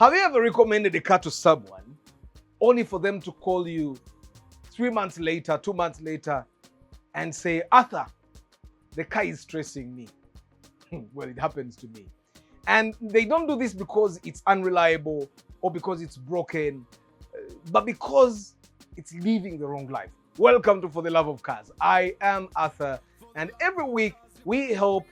Have you ever recommended a car to someone only for them to call you 3 months later, 2 months later, and say, Arthur, the car is stressing me? Well, it happens to me. And they don't do this because it's unreliable or because it's broken, but because it's living the wrong life. Welcome to For the Love of Cars. I am Arthur, and every week we help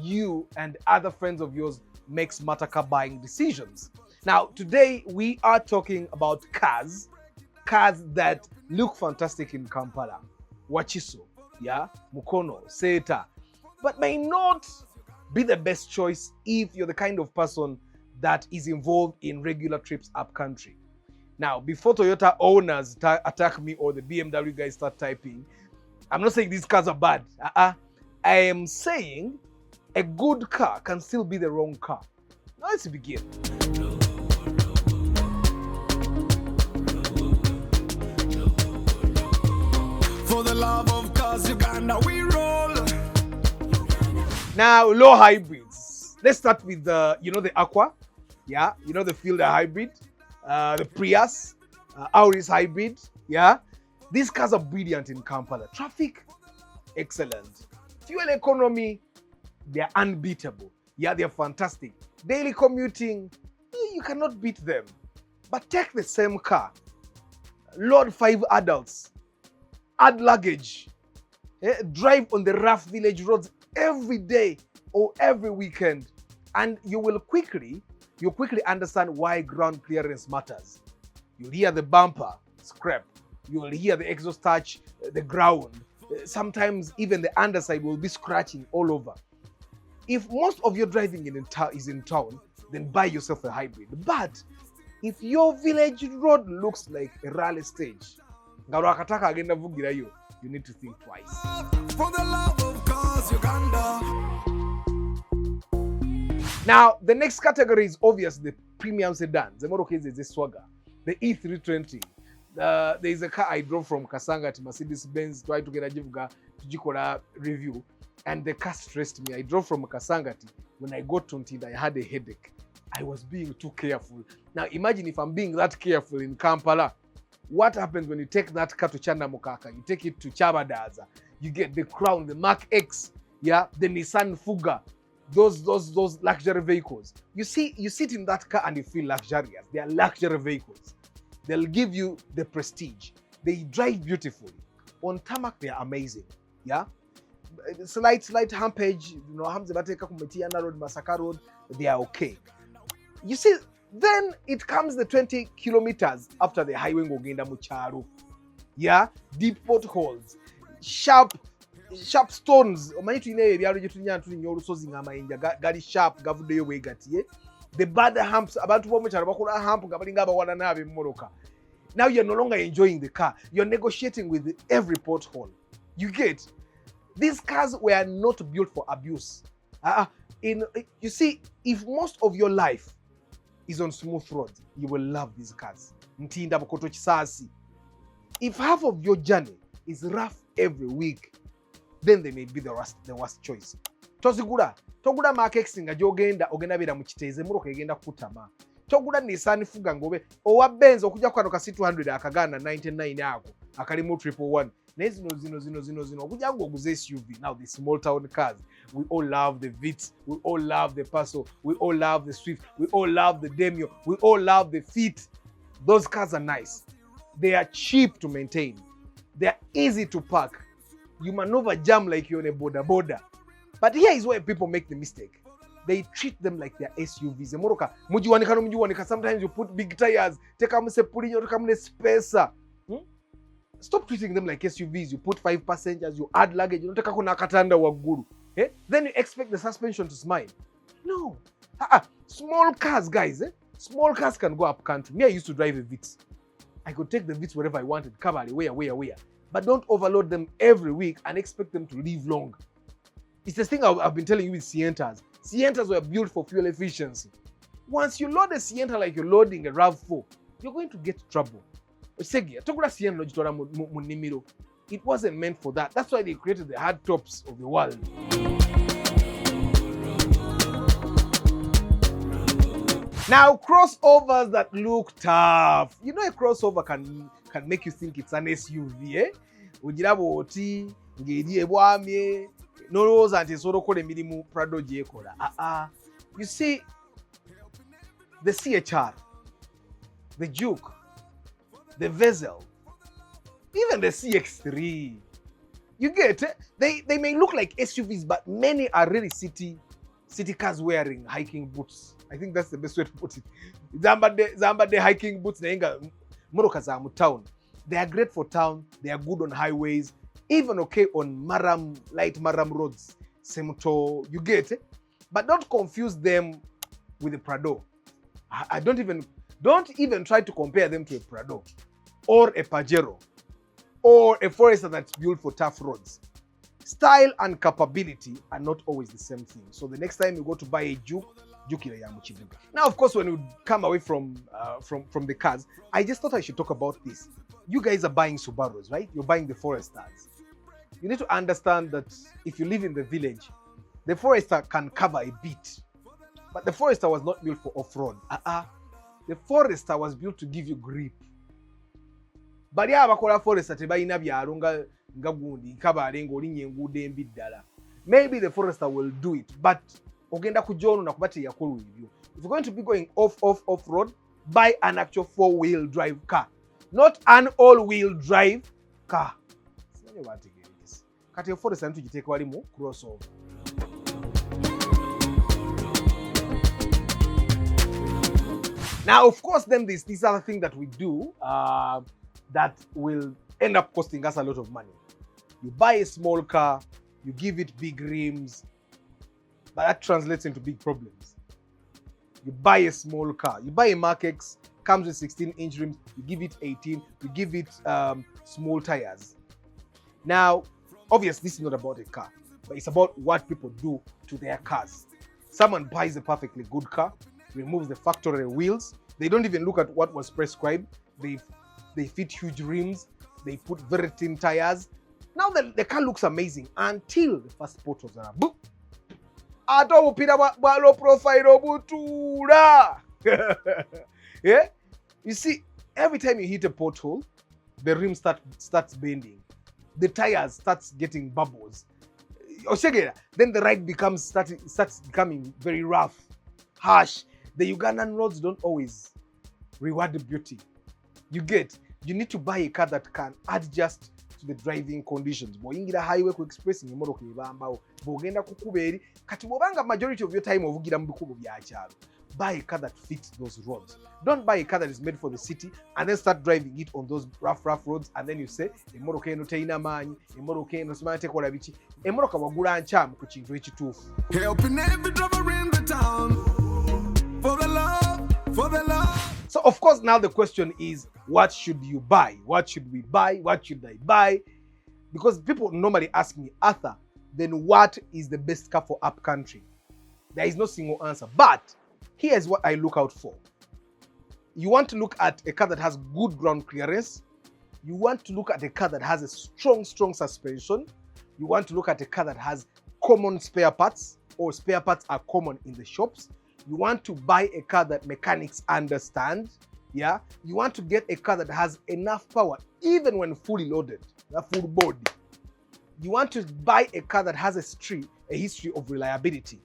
you and other friends of yours make smarter car buying decisions. Now, today we are talking about cars that look fantastic in Kampala, Wachiso, yeah, Mukono, Seta, but may not be the best choice if you're the kind of person that is involved in regular trips upcountry. Now, before Toyota owners attack me or the BMW guys start typing, I'm not saying these cars are bad. I am saying a good car can still be the wrong car. Now let's begin. For the love of cars, Uganda, we roll. Now, low hybrids. Let's start with the Aqua, yeah, the Fielder hybrid, the Prius, Auris hybrid, yeah. These cars are brilliant in Kampala. Traffic, excellent. Fuel economy, they're unbeatable. Yeah, they're fantastic. Daily commuting, you cannot beat them. But take the same car, load 5 adults, add luggage, drive on the rough village roads every day or every weekend, and you quickly understand why ground clearance matters. You'll hear the bumper scrape, you'll hear the exhaust touch the ground. Sometimes even the underside will be scratching all over. If most of your driving is in town, then buy yourself a hybrid. But if your village road looks like a rally stage, you need to think twice. For the love of cars, Uganda. Now, the next category is obvious, the premium sedans. The model case is the Swagger, the E320. There is a car I drove from Kasanga to Mercedes-Benz, tried to get a Jikola review, and the car stressed me. I drove from Kasanga. When I got to Ntinda, I had a headache. I was being too careful. Now, imagine if I'm being that careful in Kampala. What happens when you take that car to Chanda Mukaka? You take it to Chabadaza. You get the Crown, the Mark X, yeah, the Nissan Fuga, those luxury vehicles. You sit in that car and you feel luxurious. They are luxury vehicles. They'll give you the prestige. They drive beautifully. On tarmac, they are amazing. Yeah, slight humpage. Hamzebateka Kumetiana Road, Masaka Road. They are okay. You see. Then it comes the 20 kilometers after the highway Uganda Mucharu. Yeah, deep potholes, sharp stones. Sharp the bad humps now you're no longer enjoying the car. You're negotiating with every pothole. You get, these cars were not built for abuse. You see, if most of your life is on smooth roads, you will love these cars. If half of your journey is rough every week, then they may be the worst choice. Togura Mark X nga jogenda ogenda bera mu kiteze muroka egenda kutama. Togura Nissan Fuga ngobe owa Benz okujja kwano ka 200 akagana 99 ako akali mu 111. Nezino okujja ngo oguze SUV. Now the small town cars, we all love the Vitz, we all love the Paso, we all love the Swift, we all love the Demio, we all love the Fit. Those cars are nice. They are cheap to maintain. They are easy to park. You maneuver jam like you're on a boda. But here is where people make the mistake. They treat them like they're SUVs. Sometimes you put big tires. Stop treating them like SUVs. You put 5 passengers, you add luggage. Then you expect the suspension to smile. No. Small cars, guys. Small cars can go up country. Me, I used to drive a Vitz. I could take the Vitz wherever I wanted. Cavalry, where. But don't overload them every week and expect them to live long. It's the thing I've been telling you with Sientas. Sientas were built for fuel efficiency. Once you load a Sienta like you're loading a RAV4, you're going to get trouble. It wasn't meant for that. That's why they created the hard tops of the world. Now, crossovers that look tough. You know, a crossover can make you think it's an SUV, eh? Ugira boti, ngeri ebwamye, noloza nti soro kole mirimu Prado jekola. You see, the CHR, the Juke, the Vesel, even the CX3, you get it? They may look like SUVs, but many are really city cars wearing hiking boots. I think that's the best way to put it. Zamba de hiking boots nainga moroka za mu town. They are great for town. They are good on highways, even okay on light maram roads. Semuto, you get it? But don't confuse them with a Prado. I don't even try to compare them to a Prado or a Pajero or a Forester that's built for tough roads. Style and capability are not always the same thing. So the next time you go to buy a Juke ile ya Muchibuga. Now, of course, when we come away from the cars, I just thought I should talk about this. You guys are buying Subarus, right? You're buying the Foresters. You need to understand that if you live in the village, the Forester can cover a bit. But the Forester was not built for off-road. The Forester was built to give you grip. But yeah, abakola Forester tebayina byalo nga gundi kabale ng'olinya enguudo embi ddala. Maybe the Forester will do it, but ogenda kujono na kuba teyakolwa ebyo. If you're going to be going off-road, buy an actual 4-wheel drive car, not an all-wheel drive car. Kati yo Forester ntugiteeka wali mu crossover. Now, of course, then this other thing that we do that will end up costing us a lot of money. You buy a small car, you give it big rims, but that translates into big problems. You buy a small car, you buy a Mark X, comes with 16-inch rims, you give it 18, you give it small tires. Now, obviously, this is not about a car, but it's about what people do to their cars. Someone buys a perfectly good car, removes the factory wheels. They don't even look at what was prescribed. They fit huge rims. They put very thin tires. Now the car looks amazing until the first potholes are boop. Ato upira wa low profile obutura. Yeah? You see, every time you hit a pothole, the rim starts bending. The tires starts getting bubbles. Then the ride starts becoming very rough, harsh. The Ugandan roads don't always reward the beauty. You need to buy a car that can adjust to the driving conditions. Boyingira highway ku express ngimoroka ibambawo. Bogenda kukuberi kati bobanga majority of your time ovugira mu bikubo bya kyalo. Buy a car that fits those roads. Don't buy a car that is made for the city and then start driving it on those rough roads and then you say emoroka eno teyina maanyi, emoroka eno simanya tekola biki. Emoroka wagula nchamu ku kintu ekituufu. Helping every driver in the town. For the love. So of course now the question is, what should you buy? What should we buy? What should I buy? Because people normally ask me, Arthur, then what is the best car for upcountry? There is no single answer, but here's what I look out for. You want to look at a car that has good ground clearance. You want to look at a car that has a strong suspension. You want to look at a car that has common spare parts, or spare parts are common in the shops. You want to buy a car that mechanics understand. Yeah. You want to get a car that has enough power, even when fully loaded, a full body. You want to buy a car that has a history of reliability.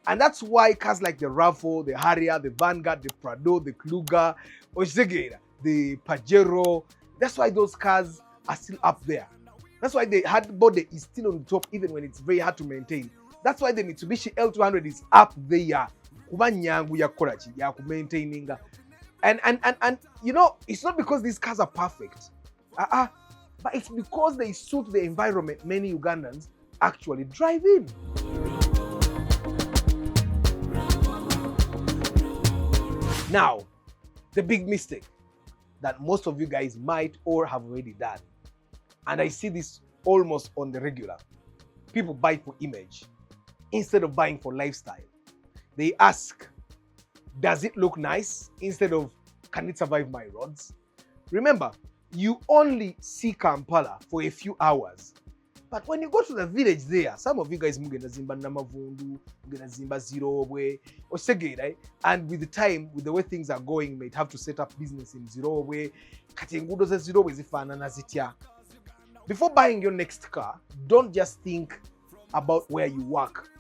And that's why cars like the RAV4, the Harrier, the Vanguard, the Prado, the Kluger, the Pajero, that's why those cars are still up there. That's why the hard body is still on the top, even when it's very hard to maintain. That's why the Mitsubishi L200 is up there. And you know, it's not because these cars are perfect. But it's because they suit the environment many Ugandans actually drive in. Now, the big mistake that most of you guys might or have already done, and I see this almost on the regular. People buy for image instead of buying for lifestyle. They ask, does it look nice? Instead of, can it survive my roads? Remember, you only see Kampala for a few hours, But when you go to the village there, some of you guys mugenda zimba namavundu, mugenda zimba zirobwe, osegera, and with the time, with the way things are going, you might have to set up business in zirobwe, kati enguudo ze zirobwe zifaanana zitya. Before buying your next car, don't just think about where you work.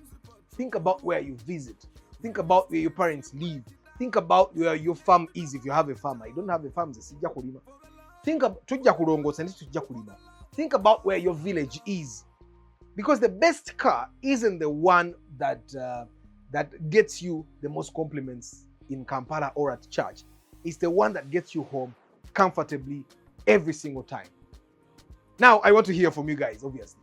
Think about where you visit. Think about where your parents live. Think about where your farm is if you have a farm. I don't have a farm. Think about where your village is. Because the best car isn't the one that gets you the most compliments in Kampala or at church. It's the one that gets you home comfortably every single time. Now, I want to hear from you guys, obviously.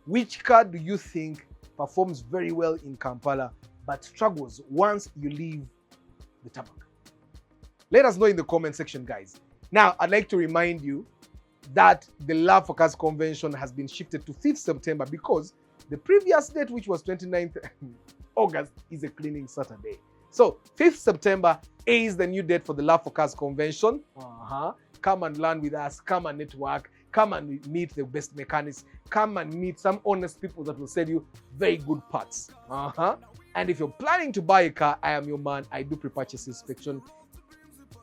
Which car do you think performs very well in Kampala but struggles once you leave the tarmac? Let us know in the comment section, guys. Now, I'd like to remind you that the Love for Cars convention has been shifted to 5th September because the previous date, which was 29th August, is a cleaning Saturday. So 5th September is the new date for the Love for Cars convention. Come and learn with us, come and network, come and meet the best mechanics, come and meet some honest people that will sell you very good parts. And if you're planning to buy a car, I am your man. I do pre-purchase inspection.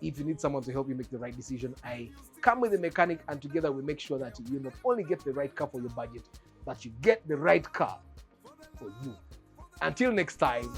If you need someone to help you make the right decision, I come with a mechanic and together we make sure that you not only get the right car for your budget, but you get the right car for you. Until next time.